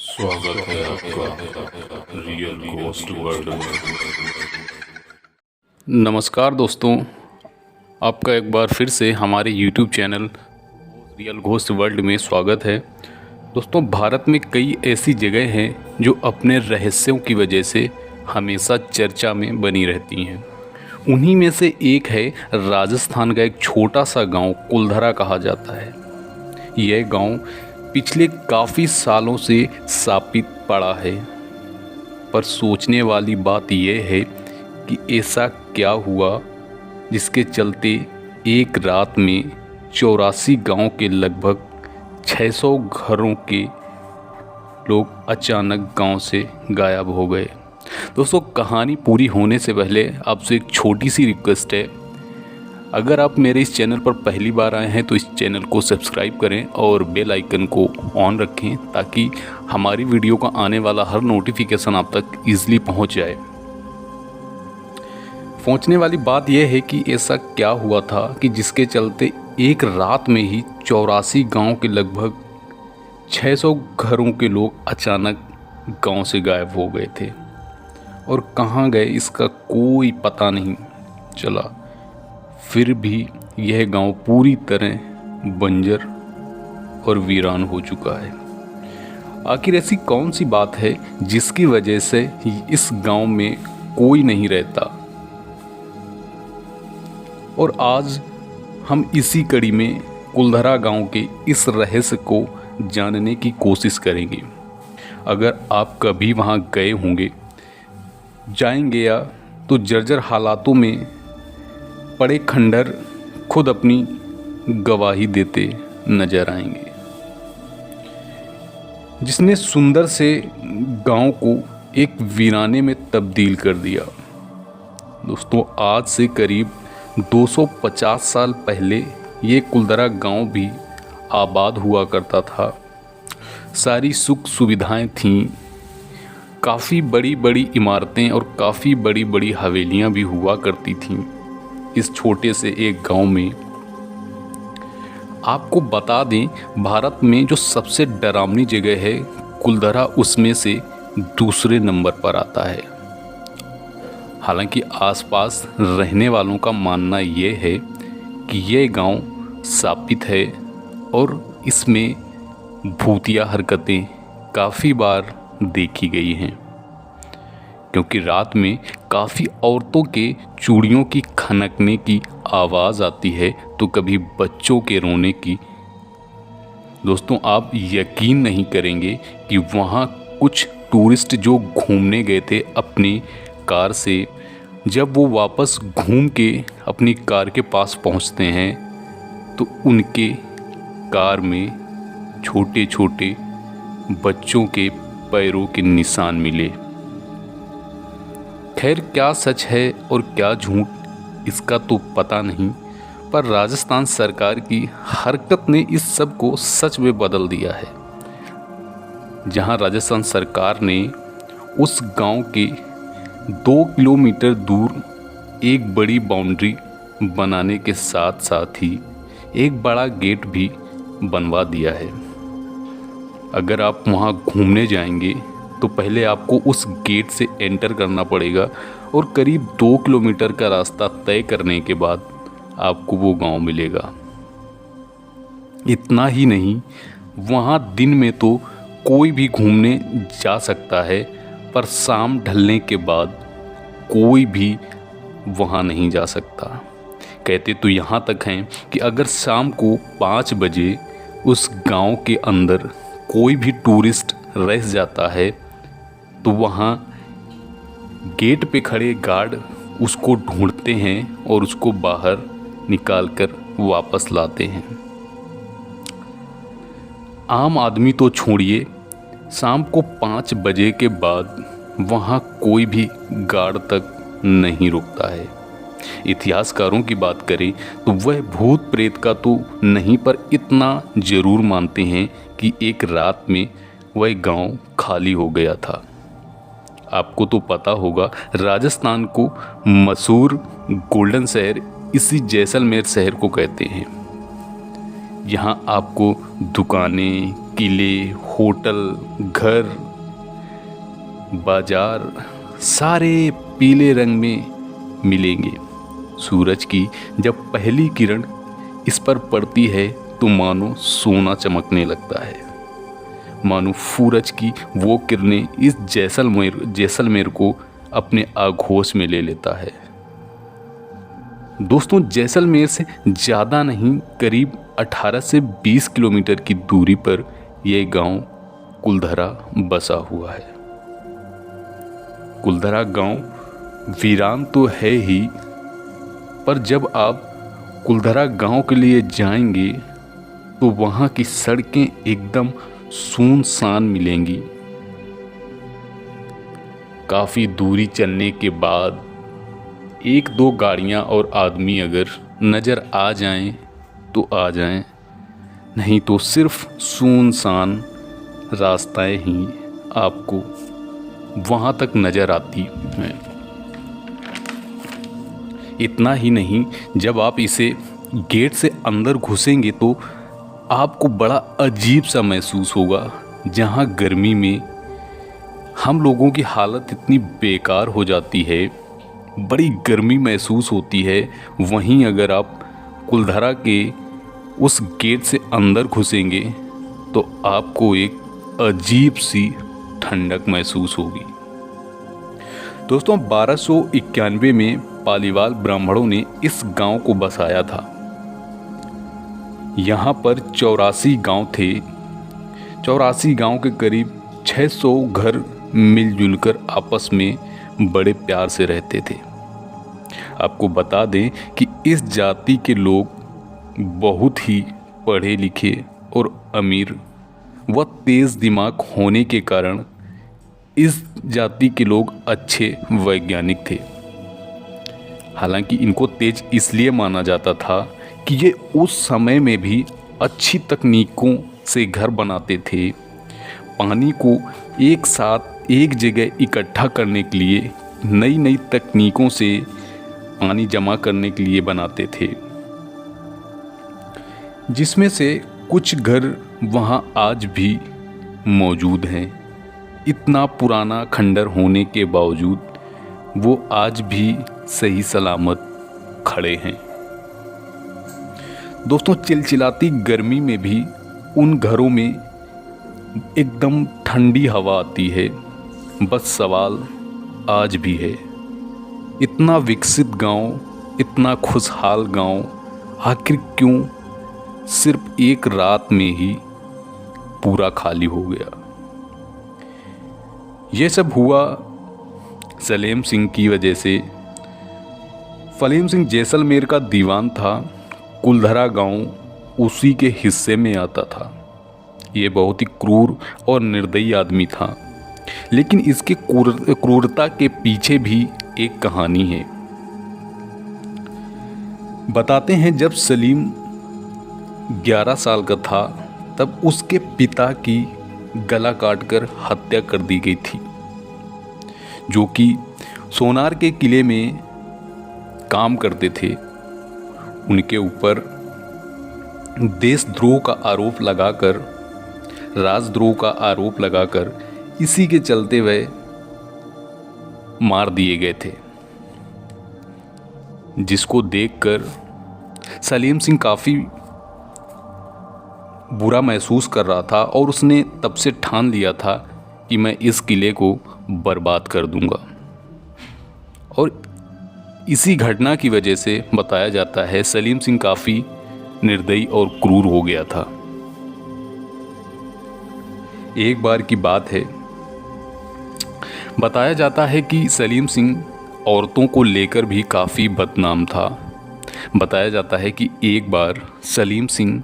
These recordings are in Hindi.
स्वागत है आपका रियल घोस्ट वर्ल्ड में। नमस्कार दोस्तों, आपका एक बार फिर से हमारे YouTube channel real ghost world में स्वागत है। दोस्तों, भारत में कई ऐसी जगह हैं जो अपने रहस्यों की वजह से हमेशा चर्चा में बनी रहती हैं। उन्हीं में से एक है राजस्थान का एक छोटा सा गांव कुलधरा कहा जाता है। यह गांव पिछले काफ़ी सालों से शापित पड़ा है, पर सोचने वाली बात यह है कि ऐसा क्या हुआ जिसके चलते एक रात में 84 गांव के लगभग 600 घरों के लोग अचानक गांव से गायब हो गए। दोस्तों, कहानी पूरी होने से पहले आपसे एक छोटी सी रिक्वेस्ट है। अगर आप मेरे इस चैनल पर पहली बार आए हैं तो इस चैनल को सब्सक्राइब करें और बेल आइकन को ऑन रखें ताकि हमारी वीडियो का आने वाला हर नोटिफिकेशन आप तक ईजिली पहुंच जाए। पहुंचने वाली बात यह है कि ऐसा क्या हुआ था कि जिसके चलते एक रात में ही 84 गांव के लगभग 600 घरों के लोग अचानक गांव से गायब हो गए थे और कहां गए इसका कोई पता नहीं चला। फिर भी यह गांव पूरी तरह बंजर और वीरान हो चुका है। आखिर ऐसी कौन सी बात है जिसकी वजह से इस गांव में कोई नहीं रहता? और आज हम इसी कड़ी में कुलधरा गांव के इस रहस्य को जानने की कोशिश करेंगे। अगर आप कभी वहां गए होंगे, जाएंगे या तो जर्जर हालातों में पड़े खंडर खुद अपनी गवाही देते नजर आएंगे, जिसने सुंदर से गांव को एक वीराने में तब्दील कर दिया। दोस्तों, आज से करीब 250 साल पहले ये कुलधरा गांव भी आबाद हुआ करता था। सारी सुख सुविधाएं थीं, काफ़ी बड़ी बड़ी इमारतें और काफ़ी बड़ी बड़ी हवेलियां भी हुआ करती थीं इस छोटे से एक गांव में। आपको बता दें, भारत में जो सबसे डरावनी जगह है कुलधरा उसमें से दूसरे नंबर पर आता है। हालांकि आसपास रहने वालों का मानना ये है कि यह गांव शापित है और इसमें भूतिया हरकतें काफ़ी बार देखी गई हैं, क्योंकि रात में काफ़ी औरतों के चूड़ियों की खनकने की आवाज़ आती है तो कभी बच्चों के रोने की। दोस्तों, आप यकीन नहीं करेंगे कि वहाँ कुछ टूरिस्ट जो घूमने गए थे अपनी कार से, जब वो वापस घूम के अपनी कार के पास पहुँचते हैं तो उनके कार में छोटे छोटे बच्चों के पैरों के निशान मिले। खैर, क्या सच है और क्या झूठ इसका तो पता नहीं, पर राजस्थान सरकार की हरकत ने इस सब को सच में बदल दिया है। जहां राजस्थान सरकार ने उस गांव के 2 किलोमीटर दूर एक बड़ी बाउंड्री बनाने के साथ साथ ही एक बड़ा गेट भी बनवा दिया है। अगर आप वहां घूमने जाएंगे तो पहले आपको उस गेट से एंटर करना पड़ेगा और करीब 2 किलोमीटर का रास्ता तय करने के बाद आपको वो गांव मिलेगा। इतना ही नहीं, वहाँ दिन में तो कोई भी घूमने जा सकता है, पर शाम ढलने के बाद कोई भी वहाँ नहीं जा सकता। कहते तो यहाँ तक हैं कि अगर शाम को 5 बजे उस गांव के अंदर कोई भी टूरिस्ट रह जाता है तो वहाँ गेट पे खड़े गार्ड उसको ढूंढते हैं और उसको बाहर निकालकर वापस लाते हैं। आम आदमी तो छोड़िए, शाम को 5 बजे के बाद वहाँ कोई भी गार्ड तक नहीं रुकता है। इतिहासकारों की बात करें तो वह भूत प्रेत का तो नहीं, पर इतना ज़रूर मानते हैं कि एक रात में वह गांव खाली हो गया था। आपको तो पता होगा, राजस्थान को मशहूर गोल्डन शहर इसी जैसलमेर शहर को कहते हैं। यहाँ आपको दुकानें, किले, होटल, घर, बाजार सारे पीले रंग में मिलेंगे। सूरज की जब पहली किरण इस पर पड़ती है तो मानो सोना चमकने लगता है, मानो सूरज की वो किरणें इस जैसलमेर को अपने आगोश में ले लेता है। दोस्तों, जैसलमेर से ज़्यादा नहीं, करीब 18 से 20 किलोमीटर की दूरी पर यह गांव कुलधरा बसा हुआ है। कुलधरा गांव वीरान तो है ही, पर जब आप कुलधरा गांव के लिए जाएंगे तो वहाँ की सड़कें एकदम सुनसान मिलेंगी। काफ़ी दूरी चलने के बाद एक दो गाड़ियाँ और आदमी अगर नज़र आ जाएं तो आ जाएं, नहीं तो सिर्फ सुनसान रास्ताएं ही आपको वहाँ तक नज़र आती हैं। इतना ही नहीं, जब आप इसे गेट से अंदर घुसेंगे तो आपको बड़ा अजीब सा महसूस होगा। जहाँ गर्मी में हम लोगों की हालत इतनी बेकार हो जाती है, बड़ी गर्मी महसूस होती है, वहीं अगर आप कुलधरा के उस गेट से अंदर घुसेंगे तो आपको एक अजीब सी ठंडक महसूस होगी। दोस्तों, 1291 में पालीवाल ब्राह्मणों ने इस गांव को बसाया था। यहाँ पर 84 गांव थे। 84 गांव के करीब 600 घर मिलजुल कर आपस में बड़े प्यार से रहते थे। आपको बता दें कि इस जाति के लोग बहुत ही पढ़े लिखे और अमीर व तेज़ दिमाग होने के कारण इस जाति के लोग अच्छे वैज्ञानिक थे। हालांकि इनको तेज इसलिए माना जाता था कि ये उस समय में भी अच्छी तकनीकों से घर बनाते थे। पानी को एक साथ एक जगह इकट्ठा करने के लिए नई नई तकनीकों से पानी जमा करने के लिए बनाते थे, जिसमें से कुछ घर वहाँ आज भी मौजूद हैं। इतना पुराना खंडर होने के बावजूद वो आज भी सही सलामत खड़े हैं। दोस्तों, चिलचिलाती गर्मी में भी उन घरों में एकदम ठंडी हवा आती है। बस सवाल आज भी है, इतना विकसित गांव, इतना खुशहाल गांव आखिर क्यों सिर्फ एक रात में ही पूरा खाली हो गया। ये सब हुआ सलेम सिंह की वजह से। सलेम सिंह जैसलमेर का दीवान था। कुलधरा गांव उसी के हिस्से में आता था। ये बहुत ही क्रूर और निर्दयी आदमी था, लेकिन इसके क्रूरता के पीछे भी एक कहानी है। बताते हैं, जब सलीम 11 साल का था तब उसके पिता की गला काटकर हत्या कर दी गई थी, जो कि सोनार के किले में काम करते थे। उनके ऊपर देशद्रोह का आरोप लगाकर, राजद्रोह का आरोप लगाकर इसी के चलते वह मार दिए गए थे, जिसको देखकर सलीम सिंह काफ़ी बुरा महसूस कर रहा था और उसने तब से ठान लिया था कि मैं इस किले को बर्बाद कर दूंगा। और इसी घटना की वजह से बताया जाता है सलीम सिंह काफ़ी निर्दयी और क्रूर हो गया था। एक बार की बात है, बताया जाता है कि सलीम सिंह औरतों को लेकर भी काफ़ी बदनाम था। बताया जाता है कि एक बार सलीम सिंह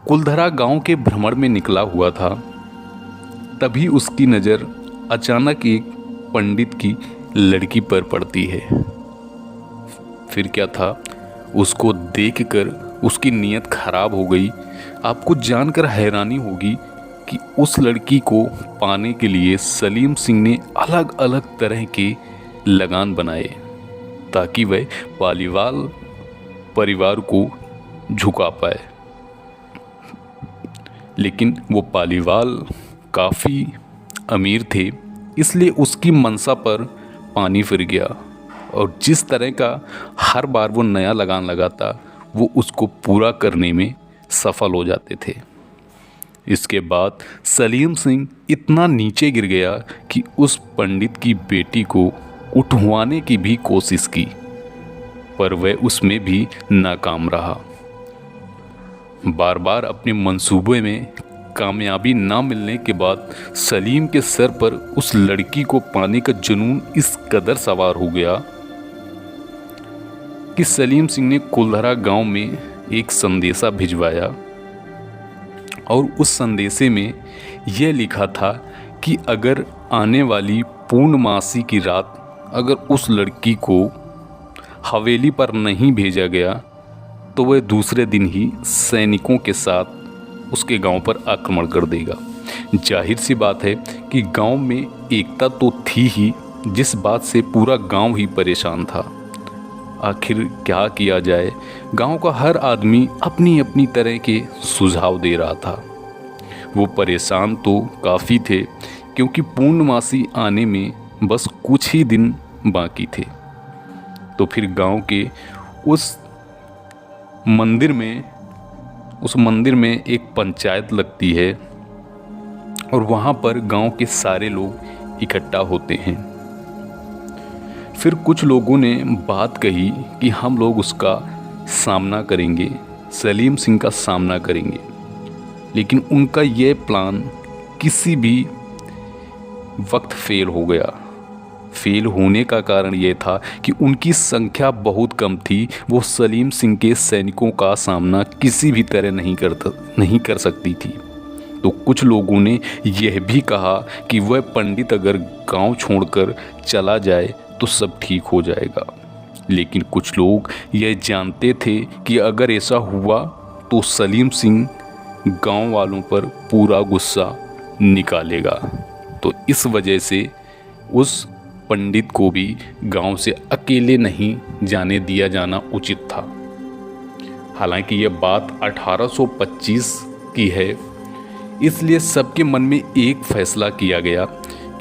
कुलधरा गांव के भ्रमण में निकला हुआ था, तभी उसकी नज़र अचानक एक पंडित की लड़की पर पड़ती है। फिर क्या था, उसको देखकर उसकी नीयत खराब हो गई। आपको जानकर हैरानी होगी कि उस लड़की को पाने के लिए सलीम सिंह ने अलग अलग तरह के लगान बनाए ताकि वह पालीवाल परिवार को झुका पाए। लेकिन वो पालीवाल काफ़ी अमीर थे, इसलिए उसकी मंशा पर पानी फिर गया और जिस तरह का हर बार वो नया लगान लगाता वो उसको पूरा करने में सफल हो जाते थे। इसके बाद सलीम सिंह इतना नीचे गिर गया कि उस पंडित की बेटी को उठवाने की भी कोशिश की, पर वह उसमें भी नाकाम रहा। बार बार अपने मंसूबे में कामयाबी ना मिलने के बाद सलीम के सर पर उस लड़की को पाने का जुनून इस कदर सवार हो गया कि सलीम सिंह ने कुलधरा गांव में एक संदेशा भिजवाया और उस संदेशे में यह लिखा था कि अगर आने वाली पूर्णमासी की रात अगर उस लड़की को हवेली पर नहीं भेजा गया तो वह दूसरे दिन ही सैनिकों के साथ उसके गांव पर आक्रमण कर देगा। जाहिर सी बात है कि गांव में एकता तो थी ही, जिस बात से पूरा गांव ही परेशान था। आखिर क्या किया जाए, गांव का हर आदमी अपनी अपनी तरह के सुझाव दे रहा था। वो परेशान तो काफ़ी थे क्योंकि पूर्णमासी आने में बस कुछ ही दिन बाकी थे। तो फिर गांव के उस मंदिर में एक पंचायत लगती है और वहाँ पर गांव के सारे लोग इकट्ठा होते हैं। फिर कुछ लोगों ने बात कही कि हम लोग उसका सामना करेंगे, सलीम सिंह का सामना करेंगे, लेकिन उनका ये प्लान किसी भी वक्त फेल हो गया। फेल होने का कारण ये था कि उनकी संख्या बहुत कम थी। वो सलीम सिंह के सैनिकों का सामना किसी भी तरह नहीं कर सकती थी। तो कुछ लोगों ने यह भी कहा कि वह पंडित अगर गांव छोड़कर चला जाए तो सब ठीक हो जाएगा, लेकिन कुछ लोग यह जानते थे कि अगर ऐसा हुआ तो सलीम सिंह गांव वालों पर पूरा गुस्सा निकालेगा। तो इस वजह से उस पंडित को भी गांव से अकेले नहीं जाने दिया जाना उचित था। हालांकि यह बात 1825 की है, इसलिए सबके मन में एक फैसला किया गया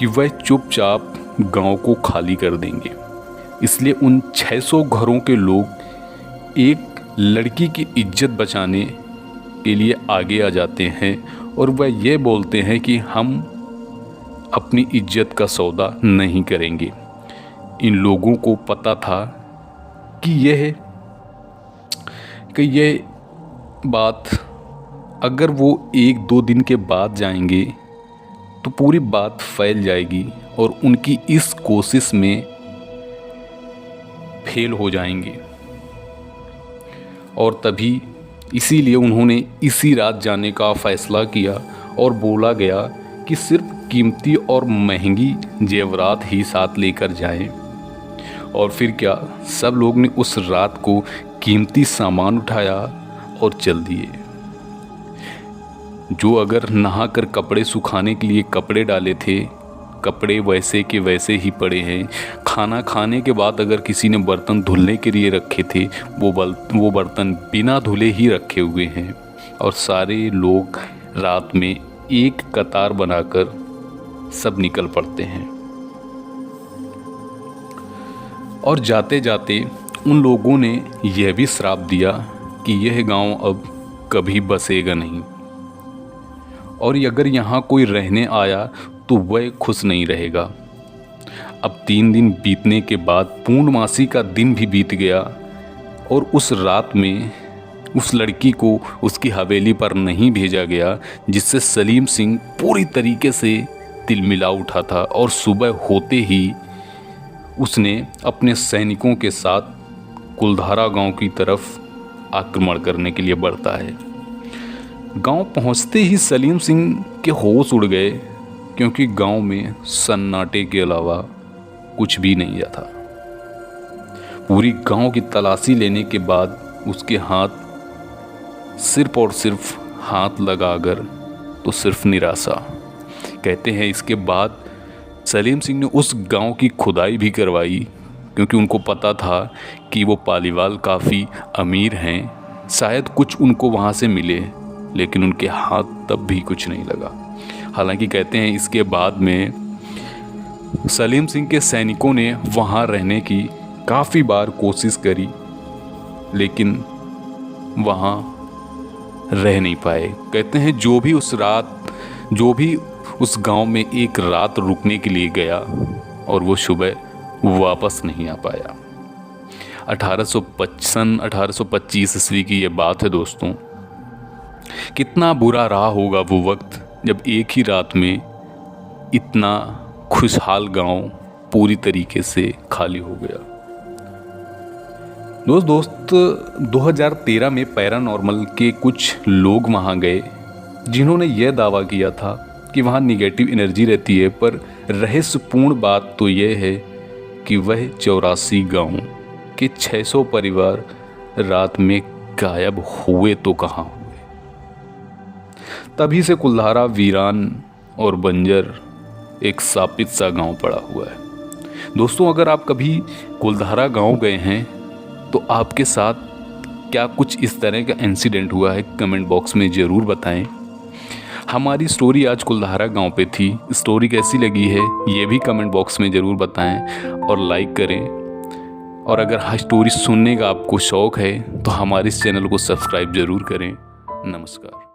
कि वह चुपचाप गांव को खाली कर देंगे। इसलिए उन 600 घरों के लोग एक लड़की की इज्जत बचाने के लिए आगे आ जाते हैं और वह ये बोलते हैं कि हम अपनी इज्जत का सौदा नहीं करेंगे। इन लोगों को पता था कि यह बात अगर वो 1-2 दिन के बाद जाएंगे तो पूरी बात फैल जाएगी और उनकी इस कोशिश में फेल हो जाएंगे। और तभी इसीलिए उन्होंने इसी रात जाने का फैसला किया और बोला गया कि सिर्फ कीमती और महंगी जेवरात ही साथ लेकर जाएं। और फिर क्या, सब लोग ने उस रात को कीमती सामान उठाया और चल दिए। जो अगर नहाकर कपड़े सुखाने के लिए कपड़े डाले थे, कपड़े वैसे के वैसे ही पड़े हैं। खाना खाने के बाद अगर किसी ने बर्तन धुलने के लिए रखे थे, वो बर्तन बिना धुले ही रखे हुए हैं। और सारे लोग रात में एक कतार बनाकर सब निकल पड़ते हैं। और जाते जाते उन लोगों ने यह भी श्राप दिया कि यह गांव अब कभी बसेगा नहीं, और अगर यहाँ कोई रहने आया तो वह खुश नहीं रहेगा। अब 3 दिन बीतने के बाद पूर्णमासी का दिन भी बीत गया और उस रात में उस लड़की को उसकी हवेली पर नहीं भेजा गया, जिससे सलीम सिंह पूरी तरीके से तिलमिला उठा था। और सुबह होते ही उसने अपने सैनिकों के साथ कुलधारा गांव की तरफ आक्रमण करने के लिए बढ़ता है। गांव पहुंचते ही सलीम सिंह के होश उड़ गए, क्योंकि गांव में सन्नाटे के अलावा कुछ भी नहीं था। पूरी गांव की तलाशी लेने के बाद उसके हाथ सिर्फ और सिर्फ हाथ लगाकर तो सिर्फ निराशा। कहते हैं इसके बाद सलीम सिंह ने उस गांव की खुदाई भी करवाई, क्योंकि उनको पता था कि वो पालीवाल काफ़ी अमीर हैं, शायद कुछ उनको वहाँ से मिले। लेकिन उनके हाथ तब भी कुछ नहीं लगा। हालांकि कहते हैं इसके बाद में सलीम सिंह के सैनिकों ने वहाँ रहने की काफ़ी बार कोशिश करी, लेकिन वहाँ रह नहीं पाए। कहते हैं जो भी उस गांव में एक रात रुकने के लिए गया और वो सुबह वापस नहीं आ पाया। 1825 ईस्वी की ये बात है दोस्तों। कितना बुरा रहा होगा वो वक्त जब एक ही रात में इतना खुशहाल गांव पूरी तरीके से खाली हो गया। दोस्त 2013 में पैरानॉर्मल के कुछ लोग वहाँ गए जिन्होंने यह दावा किया था कि वहाँ निगेटिव एनर्जी रहती है, पर रहस्यपूर्ण बात तो यह है कि वह 84 गांव के 600 परिवार रात में गायब हुए तो कहाँ हुए। तभी से कुल्हारा वीरान और बंजर एक शापित सा गांव पड़ा हुआ है। दोस्तों अगर आप कभी कुल्हारा गांव गए हैं तो आपके साथ क्या कुछ इस तरह का इंसिडेंट हुआ है, कमेंट बॉक्स में ज़रूर बताएं। हमारी स्टोरी आज कुल्हारा गांव पे थी। स्टोरी कैसी लगी है ये भी कमेंट बॉक्स में ज़रूर बताएं और लाइक करें। और अगर स्टोरी सुनने का आपको शौक़ है तो हमारे इस चैनल को सब्सक्राइब ज़रूर करें। नमस्कार।